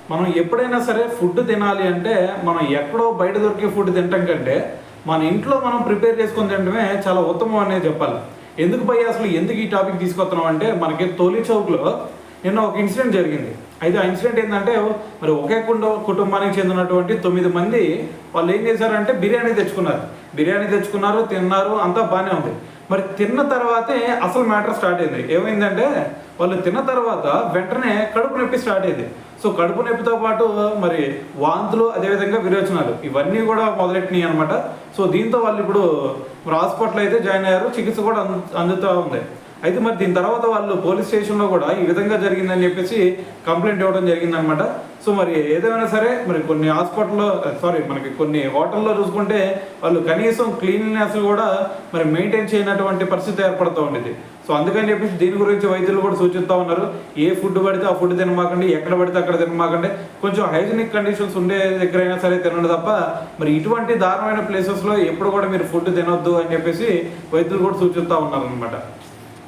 మనం ఎప్పుడైనా సరే ఫుడ్ తినాలి అంటే మనం ఎక్కడో బయట దొరికే ఫుడ్ తినటం కంటే మన ఇంట్లో మనం ప్రిపేర్ చేసుకొని తినడమే చాలా ఉత్తమం అనేది చెప్పాలి. ఎందుకు భయ్య అసలు ఎందుకు ఈ టాపిక్ తీసుకొస్తున్నాం అంటే మనకి తొలి చౌక్లో నిన్న ఒక ఇన్సిడెంట్ జరిగింది. అయితే ఆ ఇన్సిడెంట్ ఏంటంటే మరి ఒకే కుటుంబానికి చెందినటువంటి 9 మంది వాళ్ళు ఏం చేశారంటే బిర్యానీ తెచ్చుకున్నారు, తిన్నారు, అంతా బాగానే ఉంది. మరి తిన్న తర్వాతే అసలు మ్యాటర్ స్టార్ట్ అయింది. ఏమైందంటే వాళ్ళు తిన్న తర్వాత వెంటనే కడుపు నొప్పి స్టార్ట్ అయింది. సో కడుపు నొప్పితో పాటు మరి వాంతులు, అదేవిధంగా విరోచనాలు ఇవన్నీ కూడా మొదలెట్టినాయి అనమాట. సో దీంతో వాళ్ళు ఇప్పుడు మరి హాస్పిటల్ అయితే జాయిన్ అయ్యారు, చికిత్స కూడా అందుతూ ఉంది. అయితే మరి దీని తర్వాత వాళ్ళు పోలీస్ స్టేషన్లో కూడా ఈ విధంగా జరిగిందని చెప్పేసి కంప్లైంట్ ఇవ్వడం జరిగిందనమాట. సో మరి ఏదేమైనా సరే మరి మనకి కొన్ని హోటల్లో చూసుకుంటే వాళ్ళు కనీసం క్లీన్లీనెస్ కూడా మరి మెయింటైన్ చేయనటువంటి పరిస్థితి ఏర్పడుతూ ఉండేది. సో అందుకని చెప్పేసి దీని గురించి వైద్యులు కూడా సూచిస్తూ ఉన్నారు. ఏ ఫుడ్ పడితే ఆ ఫుడ్ తినమాకండి, ఎక్కడ పడితే అక్కడ తినమాకండి, కొంచెం హైజీనిక్ కండిషన్స్ ఉండే దగ్గరైనా సరే తినండి తప్ప మరి ఇటువంటి దారుణమైన ప్లేసెస్లో ఎప్పుడు కూడా మీరు ఫుడ్ తినొద్దు అని చెప్పేసి వైద్యులు కూడా సూచిస్తూ ఉన్నారు అనమాట.